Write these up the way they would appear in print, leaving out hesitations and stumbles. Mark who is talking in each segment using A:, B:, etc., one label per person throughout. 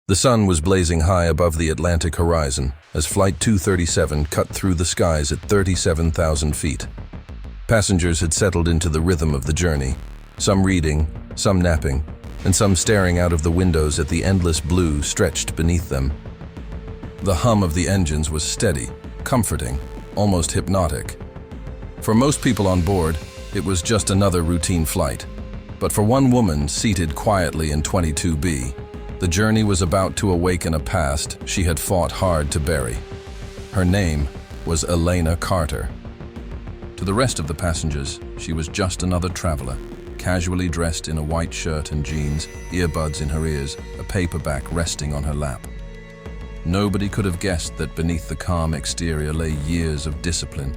A: The sun was blazing high above the Atlantic horizon as Flight 237 cut through the skies at 37,000 feet. Passengers had settled into the rhythm of the journey, some reading, some napping, and some staring out of the windows at the endless blue stretched beneath them. The hum of the engines was steady, comforting, almost hypnotic. For most people on board, it was just another routine flight. But for one woman seated quietly in 22B, the journey was about to awaken a past she had fought hard to bury. Her name was Elena Carter. To the rest of the passengers, she was just another traveler, casually dressed in a white shirt and jeans, earbuds in her ears, a paperback resting on her lap. Nobody could have guessed that beneath the calm exterior lay years of discipline,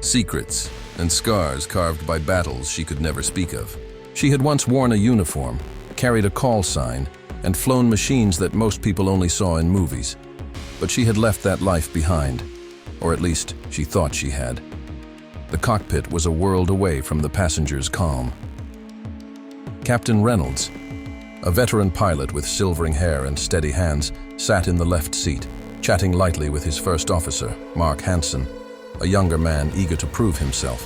A: secrets, and scars carved by battles she could never speak of. She had once worn a uniform, carried a call sign, and flown machines that most people only saw in movies. But she had left that life behind, or at least she thought she had. The cockpit was a world away from the passengers' calm. Captain Reynolds, a veteran pilot with silvering hair and steady hands, sat in the left seat, chatting lightly with his first officer, Mark Hansen, a younger man eager to prove himself.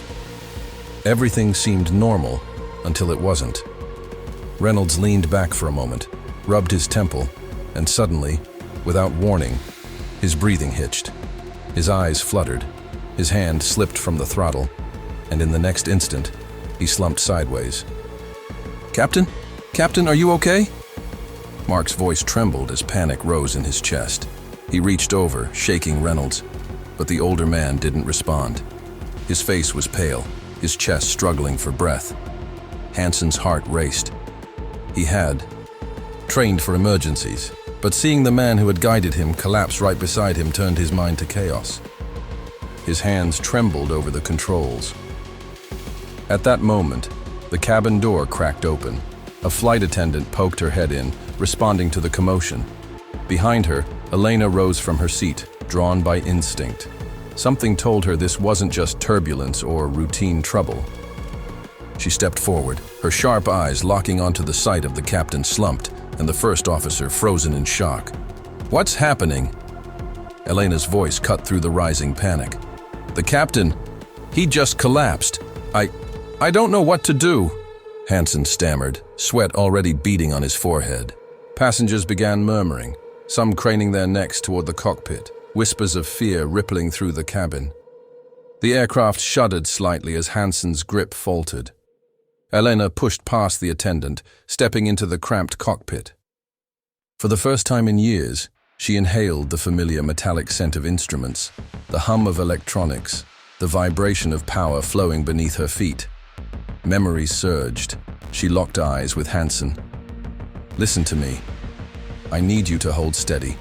A: Everything seemed normal until it wasn't. Reynolds leaned back for a moment, rubbed his temple, and suddenly, without warning, his breathing hitched. His eyes fluttered, his hand slipped from the throttle, and in the next instant, he slumped sideways. "Captain? Captain, are you okay?" Mark's voice trembled as panic rose in his chest. He reached over, shaking Reynolds, but the older man didn't respond. His face was pale, his chest struggling for breath. Hansen's heart raced. He had trained for emergencies, but seeing the man who had guided him collapse right beside him turned his mind to chaos. His hands trembled over the controls. At that moment, the cabin door cracked open. A flight attendant poked her head in, responding to the commotion. Behind her, Elena rose from her seat, drawn by instinct. Something told her this wasn't just turbulence or routine trouble. She stepped forward, her sharp eyes locking onto the sight of the captain slumped, and the first officer frozen in shock. "What's happening?" Elena's voice cut through the rising panic. "The captain, he just collapsed. I don't know what to do," Hansen stammered, sweat already beading on his forehead. Passengers began murmuring, some craning their necks toward the cockpit, whispers of fear rippling through the cabin. The aircraft shuddered slightly as Hansen's grip faltered. Elena pushed past the attendant, stepping into the cramped cockpit. For the first time in years, she inhaled the familiar metallic scent of instruments, the hum of electronics, the vibration of power flowing beneath her feet. Memories surged. She locked eyes with Hansen. "Listen to me. I need you to hold steady.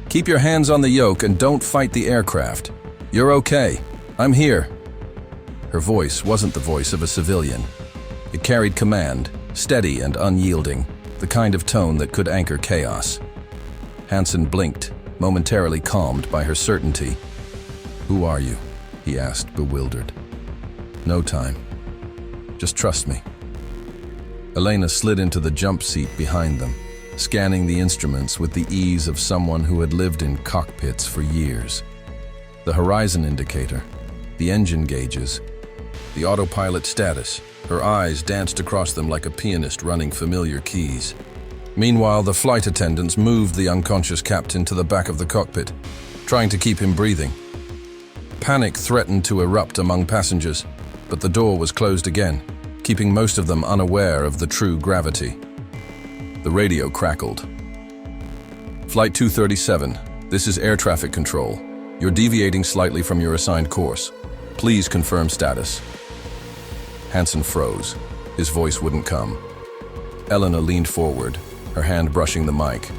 A: Keep your hands on the yoke and don't fight the aircraft. You're okay. I'm here." Her voice wasn't the voice of a civilian. It carried command, steady and unyielding, the kind of tone that could anchor chaos. Hansen blinked, momentarily calmed by her certainty. "Who are you?" he asked, bewildered. "No time. Just trust me." Elena slid into the jump seat behind them, scanning the instruments with the ease of someone who had lived in cockpits for years. The horizon indicator, the engine gauges, the autopilot status. Her eyes danced across them like a pianist running familiar keys. Meanwhile, the flight attendants moved the unconscious captain to the back of the cockpit, trying to keep him breathing. Panic threatened to erupt among passengers, but the door was closed again, keeping most of them unaware of the true gravity. The radio crackled. "Flight 237, this is air traffic control. You're deviating slightly from your assigned course. Please confirm status." Hansen froze. His voice wouldn't come. Elena leaned forward, her hand brushing the mic.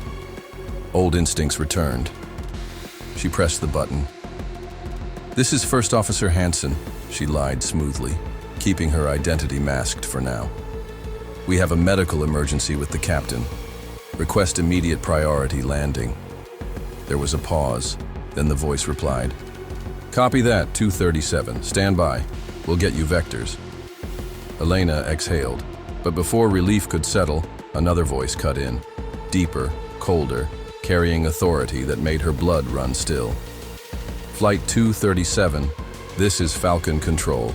A: Old instincts returned. She pressed the button. "This is First Officer Hansen," she lied smoothly, keeping her identity masked for now. "We have a medical emergency with the captain. Request immediate priority landing." There was a pause, then the voice replied, "Copy that, 237. Stand by. We'll get you vectors." Elena exhaled, but before relief could settle, another voice cut in, deeper, colder, carrying authority that made her blood run still. Flight 237, this is Falcon Control.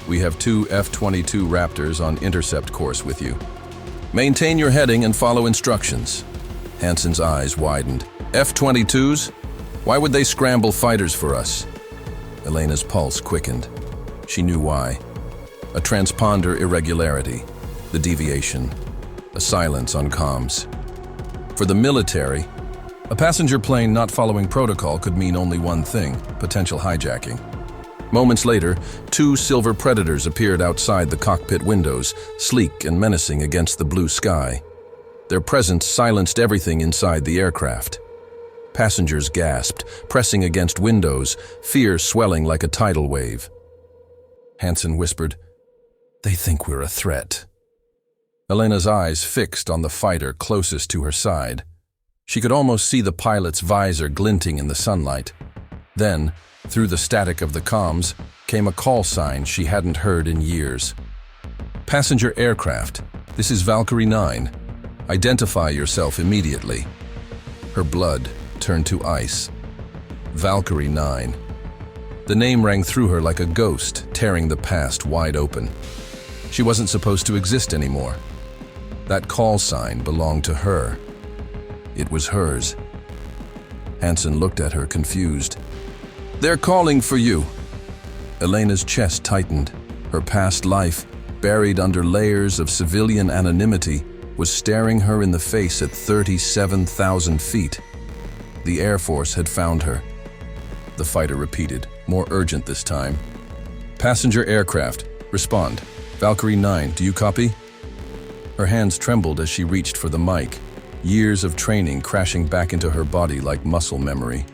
A: We have 2 F-22 Raptors on intercept course with you. Maintain your heading and follow instructions. Hansen's eyes widened. F-22s? Why would they scramble fighters for us? Elena's pulse quickened. She knew why. A transponder irregularity, the deviation, a silence on comms. For the military, a passenger plane not following protocol could mean only one thing: potential hijacking. Moments later, 2 silver predators appeared outside the cockpit windows, sleek and menacing against the blue sky. Their presence silenced everything inside the aircraft. Passengers gasped, pressing against windows, fear swelling like a tidal wave. Hansen whispered, "They think we're a threat." Elena's eyes fixed on the fighter closest to her side. She could almost see the pilot's visor glinting in the sunlight. Then, through the static of the comms, came a call sign she hadn't heard in years. "Passenger aircraft, this is Valkyrie 9. Identify yourself immediately." Her blood turned to ice. Valkyrie 9. The name rang through her like a ghost, tearing the past wide open. She wasn't supposed to exist anymore. That call sign belonged to her. It was hers. Hansen looked at her, confused. "They're calling for you." Elena's chest tightened. Her past life, buried under layers of civilian anonymity, was staring her in the face at 37,000 feet. The Air Force had found her. The fighter repeated, more urgent this time. "Passenger aircraft, respond. Valkyrie 9, do you copy?" Her hands trembled as she reached for the mic, years of training crashing back into her body like muscle memory.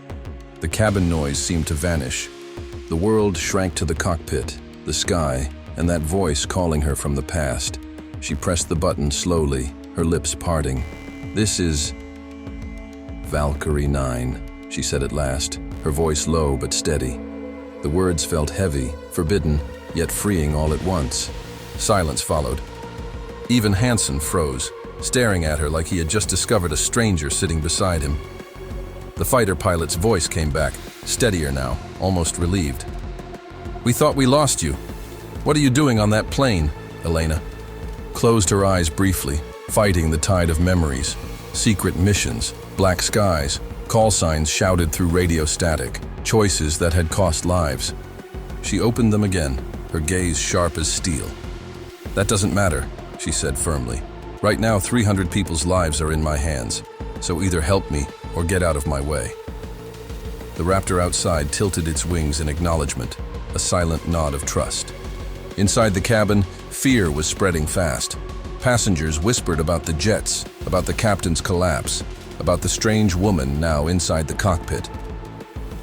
A: The cabin noise seemed to vanish. The world shrank to the cockpit, the sky, and that voice calling her from the past. She pressed the button slowly, her lips parting. "This is Valkyrie 9, she said at last, her voice low but steady. The words felt heavy, forbidden, yet freeing all at once. Silence followed. Even Hansen froze, staring at her like he had just discovered a stranger sitting beside him. The fighter pilot's voice came back, steadier now, almost relieved. "We thought we lost you. What are you doing on that plane?" Elena closed her eyes briefly, fighting the tide of memories. Secret missions, black skies, call signs shouted through radio static, choices that had cost lives. She opened them again, her gaze sharp as steel. "That doesn't matter," she said firmly. "Right now, 300 people's lives are in my hands, so either help me or get out of my way." The Raptor outside tilted its wings in acknowledgement, a silent nod of trust. Inside the cabin, fear was spreading fast. Passengers whispered about the jets, about the captain's collapse, about the strange woman now inside the cockpit.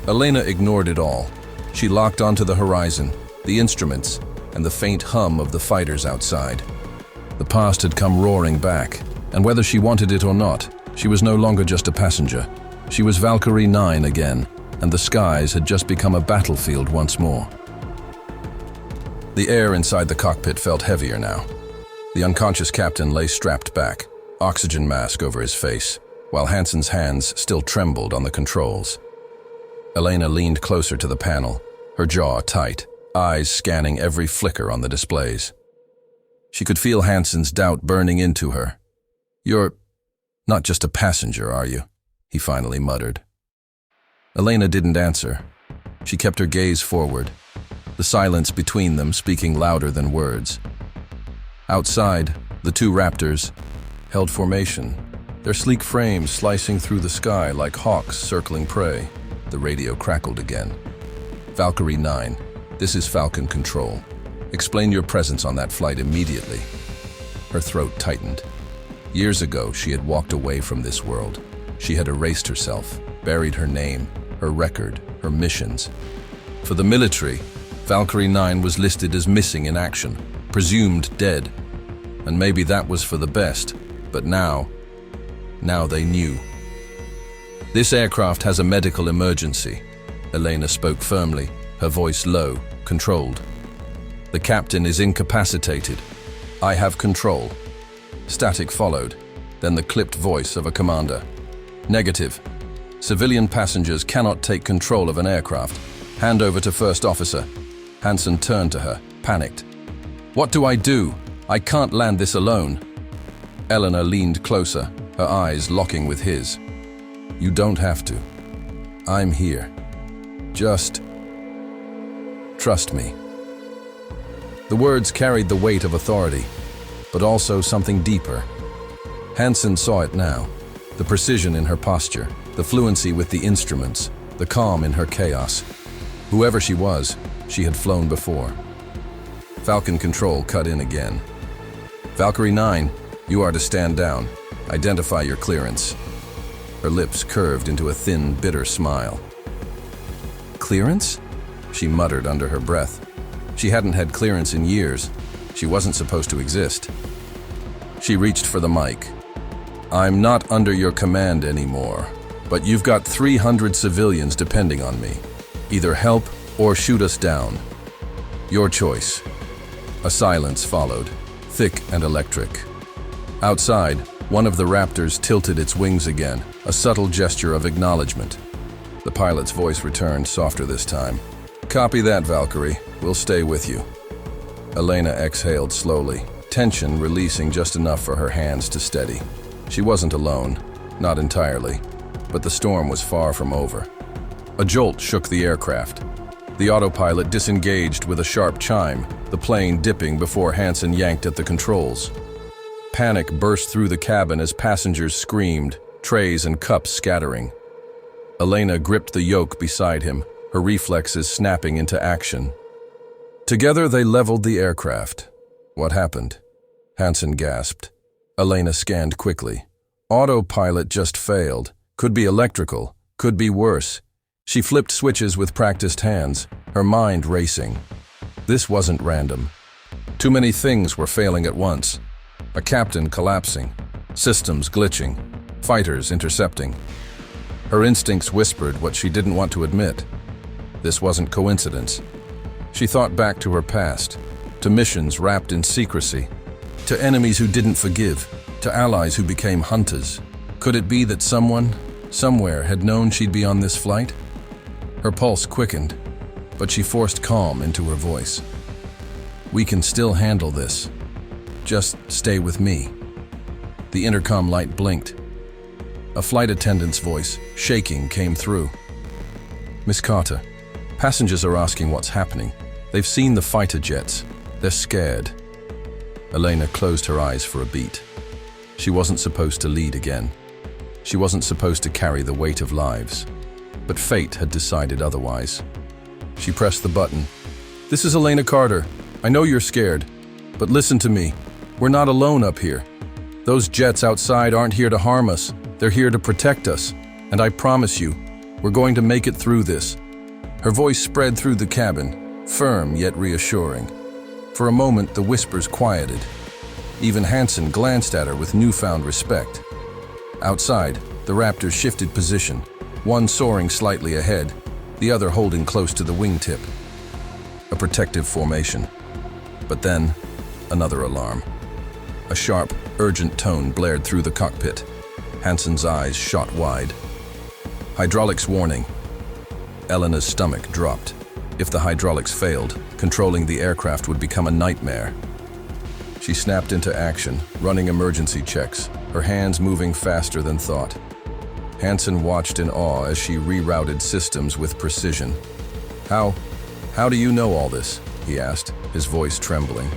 A: Elena ignored it all. She locked onto the horizon, the instruments, and the faint hum of the fighters outside. The past had come roaring back, and whether she wanted it or not, she was no longer just a passenger. She was Valkyrie 9 again, and the skies had just become a battlefield once more. The air inside the cockpit felt heavier now. The unconscious captain lay strapped back, oxygen mask over his face, while Hansen's hands still trembled on the controls. Elena leaned closer to the panel, her jaw tight, eyes scanning every flicker on the displays. She could feel Hansen's doubt burning into her. "You're not just a passenger, are you?" he finally muttered. Elena didn't answer. She kept her gaze forward, the silence between them speaking louder than words. Outside, the 2 Raptors held formation, their sleek frames slicing through the sky like hawks circling prey. The radio crackled again. "Valkyrie 9, this is Falcon Control. Explain your presence on that flight immediately." Her throat tightened. Years ago, she had walked away from this world. She had erased herself, buried her name, her record, her missions. For the military, Valkyrie 9 was listed as missing in action, presumed dead. And maybe that was for the best, but now they knew. "This aircraft has a medical emergency," Elena spoke firmly, her voice low, controlled. "The captain is incapacitated. I have control." Static followed, then the clipped voice of a commander. Negative. Civilian passengers cannot take control of an aircraft. Hand over to First Officer. Hansen turned to her, panicked. What do I do? I can't land this alone. Elena leaned closer, her eyes locking with his. You don't have to. I'm here. Just trust me. The words carried the weight of authority, but also something deeper. Hansen saw it now, the precision in her posture, the fluency with the instruments, the calm in her chaos. Whoever she was, she had flown before. Falcon Control cut in again. Valkyrie 9, you are to stand down. Identify your clearance. Her lips curved into a thin, bitter smile. Clearance? She muttered under her breath. She hadn't had clearance in years. She wasn't supposed to exist. She reached for the mic. I'm not under your command anymore, but you've got 300 civilians depending on me. Either help or shoot us down. Your choice. A silence followed, thick and electric. Outside, one of the Raptors tilted its wings again, a subtle gesture of acknowledgement. The pilot's voice returned, softer this time. Copy that, Valkyrie. We'll stay with you. Elena exhaled slowly, tension releasing just enough for her hands to steady. She wasn't alone, not entirely, but the storm was far from over. A jolt shook the aircraft. The autopilot disengaged with a sharp chime, the plane dipping before Hansen yanked at the controls. Panic burst through the cabin as passengers screamed, trays and cups scattering. Elena gripped the yoke beside him, her reflexes snapping into action. Together they leveled the aircraft. What happened? Hansen gasped. Elena scanned quickly. Autopilot just failed. Could be electrical, could be worse. She flipped switches with practiced hands, her mind racing. This wasn't random. Too many things were failing at once. A captain collapsing, systems glitching, fighters intercepting. Her instincts whispered what she didn't want to admit. This wasn't coincidence. She thought back to her past, to missions wrapped in secrecy, to enemies who didn't forgive, to allies who became hunters. Could it be that someone, somewhere, had known she'd be on this flight? Her pulse quickened, but she forced calm into her voice. We can still handle this. Just stay with me. The intercom light blinked. A flight attendant's voice, shaking, came through. Miss Carter, passengers are asking what's happening. They've seen the fighter jets. They're scared. Elena closed her eyes for a beat. She wasn't supposed to lead again. She wasn't supposed to carry the weight of lives. But fate had decided otherwise. She pressed the button. This is Elena Carter. I know you're scared, but listen to me. We're not alone up here. Those jets outside aren't here to harm us. They're here to protect us. And I promise you, we're going to make it through this. Her voice spread through the cabin, firm yet reassuring. For a moment, the whispers quieted. Even Hansen glanced at her with newfound respect. Outside, the Raptors shifted position, one soaring slightly ahead, the other holding close to the wingtip. A protective formation. But then, another alarm. A sharp, urgent tone blared through the cockpit. Hansen's eyes shot wide. Hydraulics warning. Elena's stomach dropped. If the hydraulics failed, controlling the aircraft would become a nightmare. She snapped into action, running emergency checks, her hands moving faster than thought. Hansen watched in awe as she rerouted systems with precision. How do you know all this? He asked, his voice trembling.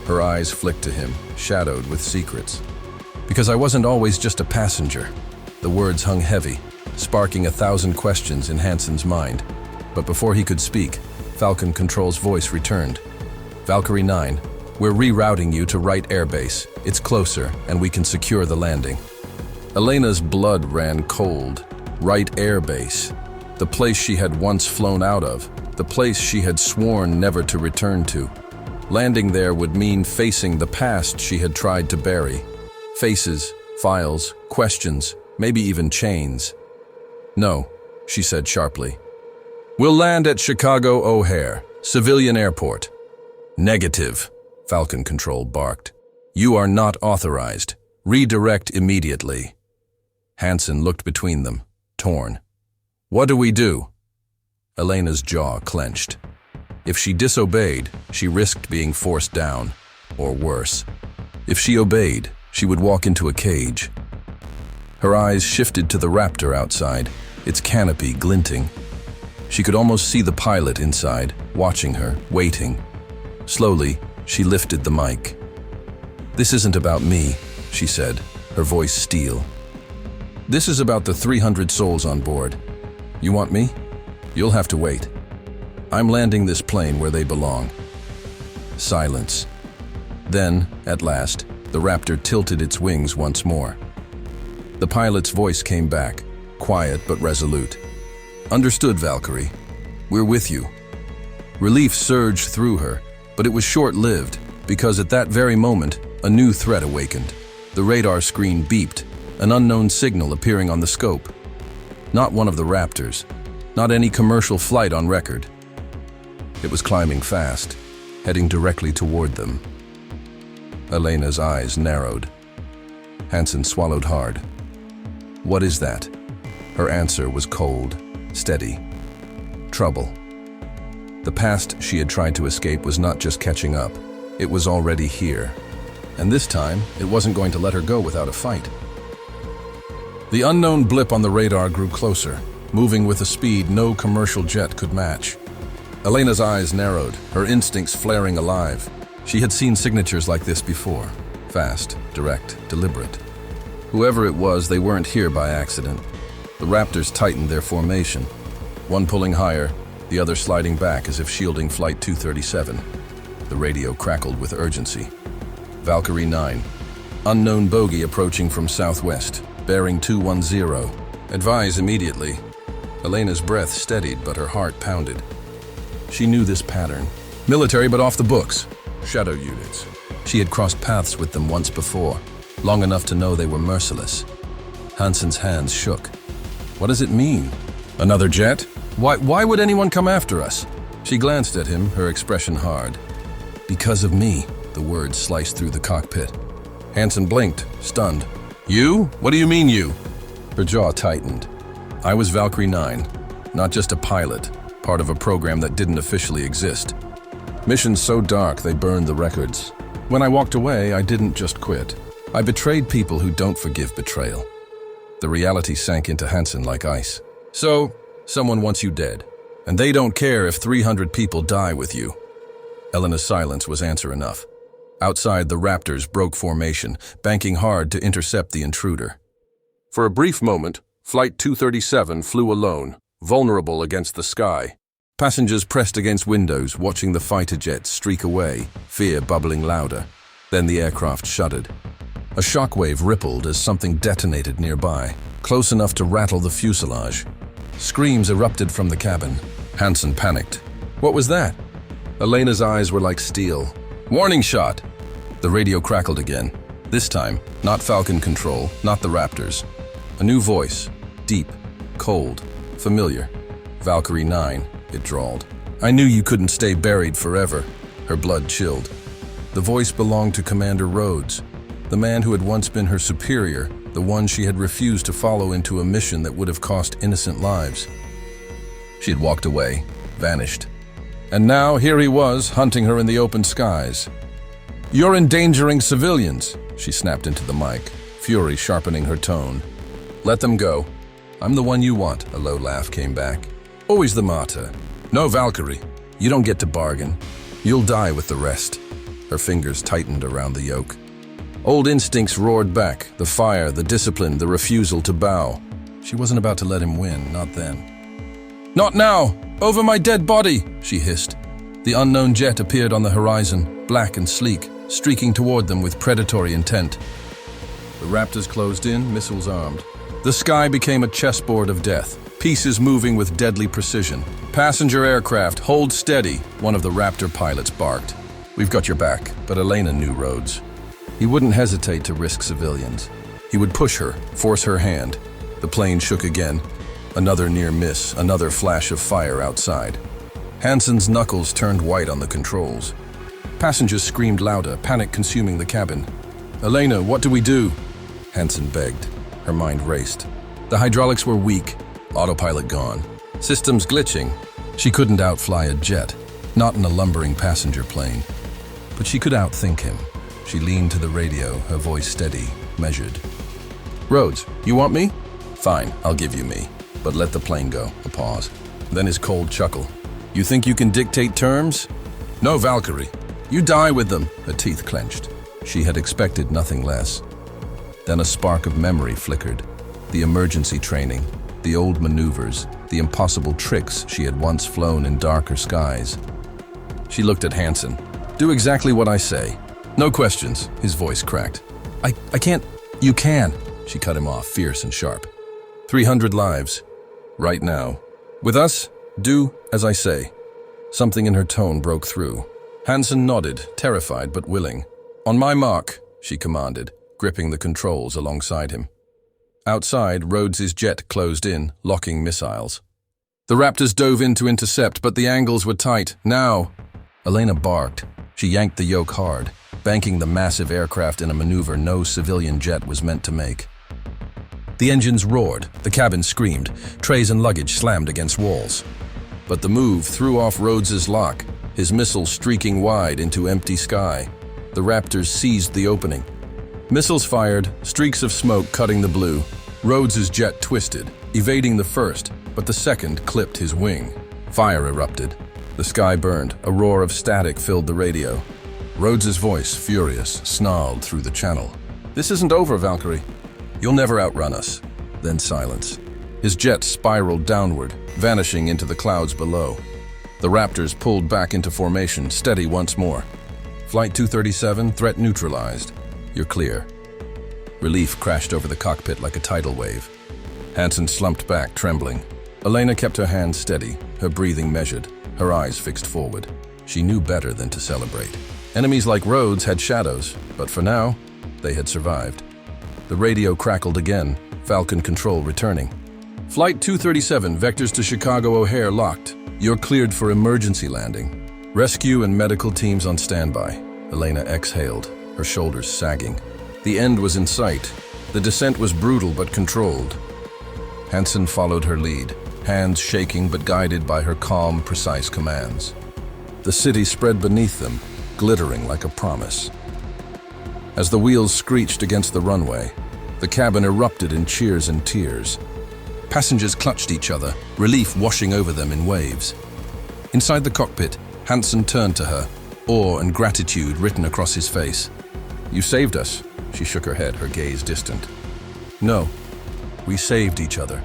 A: Her eyes flicked to him, shadowed with secrets. Because I wasn't always just a passenger. The words hung heavy, sparking 1,000 questions in Hansen's mind. But before he could speak, Falcon Control's voice returned. Valkyrie 9, we're rerouting you to Wright Air Base. It's closer, and we can secure the landing. Elena's blood ran cold. Wright Air Base. The place she had once flown out of. The place she had sworn never to return to. Landing there would mean facing the past she had tried to bury. Faces, files, questions, maybe even chains. No, she said sharply. We'll land at Chicago O'Hare, civilian airport. Negative, Falcon Control barked. You are not authorized. Redirect immediately. Hansen looked between them, torn. What do we do? Elena's jaw clenched. If she disobeyed, she risked being forced down, or worse. If she obeyed, she would walk into a cage. Her eyes shifted to the Raptor outside, its canopy glinting. She could almost see the pilot inside, watching her, waiting. Slowly, she lifted the mic. "This isn't about me," she said, her voice steel. "This is about the 300 souls on board. You want me? You'll have to wait. I'm landing this plane where they belong." Silence. Then, at last, the Raptor tilted its wings once more. The pilot's voice came back, quiet but resolute. "Understood, Valkyrie. We're with you." Relief surged through her, but it was short-lived, because at that very moment, a new threat awakened. The radar screen beeped, an unknown signal appearing on the scope. Not one of the Raptors, not any commercial flight on record. It was climbing fast, heading directly toward them. Elena's eyes narrowed. Hansen swallowed hard. "What is that?" Her answer was cold, steady. Trouble. The past she had tried to escape was not just catching up, it was already here. And this time, it wasn't going to let her go without a fight. The unknown blip on the radar grew closer, moving with a speed no commercial jet could match. Elena's eyes narrowed, her instincts flaring alive. She had seen signatures like this before. Fast, direct, deliberate. Whoever it was, they weren't here by accident. The Raptors tightened their formation, one pulling higher, the other sliding back as if shielding Flight 237. The radio crackled with urgency. Valkyrie 9. Unknown bogey approaching from southwest, bearing 210. Advise immediately. Elena's breath steadied, but her heart pounded. She knew this pattern. Military, but off the books. Shadow units. She had crossed paths with them once before, long enough to know they were merciless. Hansen's hands shook. What does it mean? Another jet? Why would anyone come after us? She glanced at him, her expression hard. Because of me, the words sliced through the cockpit. Hansen blinked, stunned. You? What do you mean you? Her jaw tightened. I was Valkyrie 9, not just a pilot, part of a program that didn't officially exist. Missions so dark they burned the records. When I walked away, I didn't just quit. I betrayed people who don't forgive betrayal. The reality sank into Hansen like ice. So, someone wants you dead, and they don't care if 300 people die with you. Elena's silence was answer enough. Outside, the Raptors broke formation, banking hard to intercept the intruder. For a brief moment, Flight 237 flew alone, vulnerable against the sky. Passengers pressed against windows, watching the fighter jets streak away, fear bubbling louder. Then the aircraft shuddered. A shockwave rippled as something detonated nearby, close enough to rattle the fuselage. Screams erupted from the cabin. Hansen panicked. What was that? Elena's eyes were like steel. Warning shot! The radio crackled again. This time, not Falcon control, not the Raptors. A new voice, deep, cold, familiar. Valkyrie 9, it drawled. I knew you couldn't stay buried forever. Her blood chilled. The voice belonged to Commander Rhodes, the man who had once been her superior, the one she had refused to follow into a mission that would have cost innocent lives. She had walked away, vanished. And now here he was, hunting her in the open skies. You're endangering civilians, she snapped into the mic, fury sharpening her tone. Let them go. I'm the one you want, a low laugh came back. Always the martyr. No, Valkyrie, you don't get to bargain. You'll die with the rest. Her fingers tightened around the yoke. Old instincts roared back, the fire, the discipline, the refusal to bow. She wasn't about to let him win, not then. Not now! Over my dead body! She hissed. The unknown jet appeared on the horizon, black and sleek, streaking toward them with predatory intent. The Raptors closed in, missiles armed. The sky became a chessboard of death, pieces moving with deadly precision. Passenger aircraft, hold steady, one of the Raptor pilots barked. We've got your back, but Elena knew Rhodes. He wouldn't hesitate to risk civilians. He would push her, force her hand. The plane shook again. Another near miss, another flash of fire outside. Hansen's knuckles turned white on the controls. Passengers screamed louder, panic consuming the cabin. Elena, what do we do? Hansen begged. Her mind raced. The hydraulics were weak, autopilot gone. Systems glitching. She couldn't outfly a jet, not in a lumbering passenger plane. But she could outthink him. She leaned to the radio, her voice steady, measured. "Rhodes, you want me? Fine, I'll give you me. But let the plane go." A pause. Then his cold chuckle. "You think you can dictate terms? No, Valkyrie. You die with them." Her teeth clenched. She had expected nothing less. Then a spark of memory flickered. The emergency training, the old maneuvers, the impossible tricks she had once flown in darker skies. She looked at Hansen. "Do exactly what I say. No questions." His voice cracked. I can't." "You can." She cut him off, fierce and sharp. 300 lives. Right now. With us, do as I say. Something in her tone broke through. Hansen nodded, terrified but willing. "On my mark," she commanded, gripping the controls alongside him. Outside, Rhodes's jet closed in, locking missiles. The Raptors dove in to intercept, but the angles were tight. "Now!" Elena barked. She yanked the yoke hard, banking the massive aircraft in a maneuver no civilian jet was meant to make. The engines roared, the cabin screamed, trays and luggage slammed against walls. But the move threw off Rhodes's lock, his missile streaking wide into empty sky. The Raptors seized the opening. Missiles fired, streaks of smoke cutting the blue. Rhodes's jet twisted, evading the first, but the second clipped his wing. Fire erupted. The sky burned, a roar of static filled the radio. Rhodes's voice, furious, snarled through the channel. "This isn't over, Valkyrie. You'll never outrun us." Then silence. His jet spiraled downward, vanishing into the clouds below. The Raptors pulled back into formation, steady once more. Flight 237, threat neutralized. You're clear. Relief crashed over the cockpit like a tidal wave. Hansen slumped back, trembling. Elena kept her hands steady, her breathing measured, her eyes fixed forward. She knew better than to celebrate. Enemies like Rhodes had shadows, but for now, they had survived. The radio crackled again, Falcon control returning. Flight 237, vectors to Chicago O'Hare locked. You're cleared for emergency landing. Rescue and medical teams on standby. Elena exhaled, her shoulders sagging. The end was in sight. The descent was brutal but controlled. Hansen followed her lead, hands shaking but guided by her calm, precise commands. The city spread beneath them, glittering like a promise. As the wheels screeched against the runway, the cabin erupted in cheers and tears. Passengers clutched each other, relief washing over them in waves. Inside the cockpit, Hansen turned to her, awe and gratitude written across his face. "You saved us." She shook her head, her gaze distant. "No, we saved each other."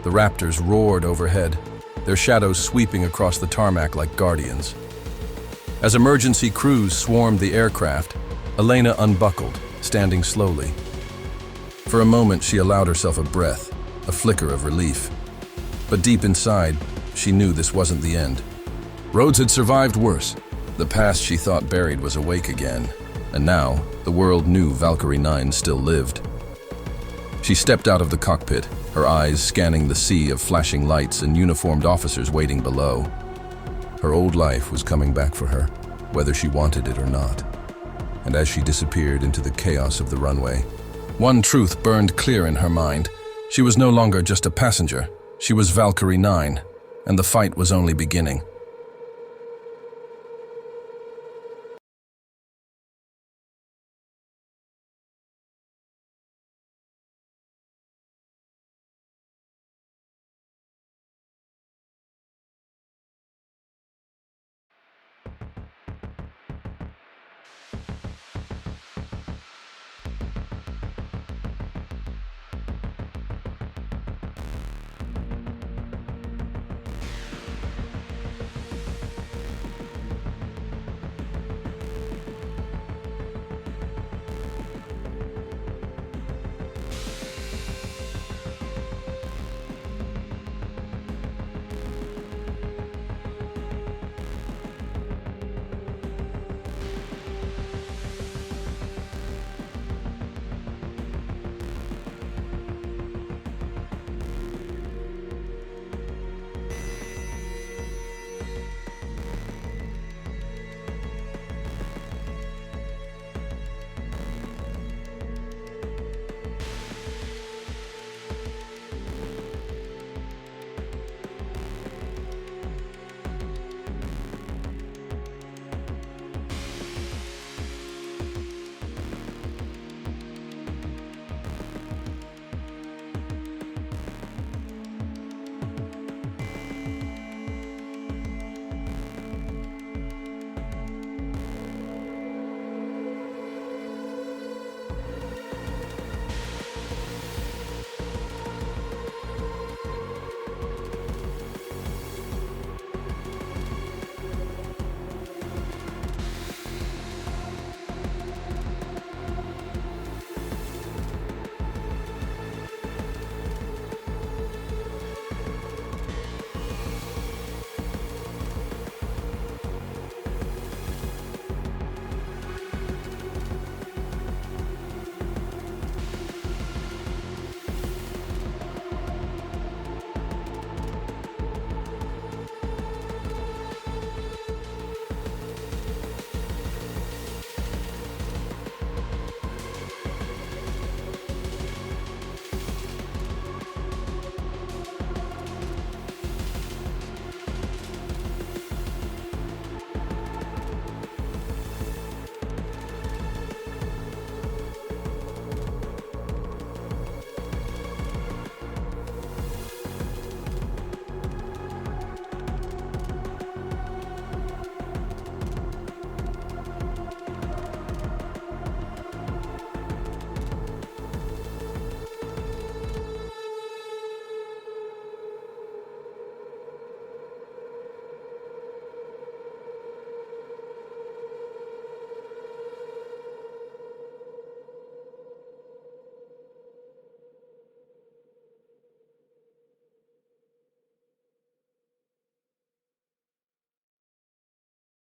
A: The Raptors roared overhead, their shadows sweeping across the tarmac like guardians. As emergency crews swarmed the aircraft, Elena unbuckled, standing slowly. For a moment, she allowed herself a breath, a flicker of relief. But deep inside, she knew this wasn't the end. Rhodes had survived worse. The past she thought buried was awake again, and now the world knew Valkyrie 9 still lived. She stepped out of the cockpit, her eyes scanning the sea of flashing lights and uniformed officers waiting below. Her old life was coming back for her, whether she wanted it or not. And as she disappeared into the chaos of the runway, one truth burned clear in her mind. She was no longer just a passenger. She was Valkyrie 9, and the fight was only beginning.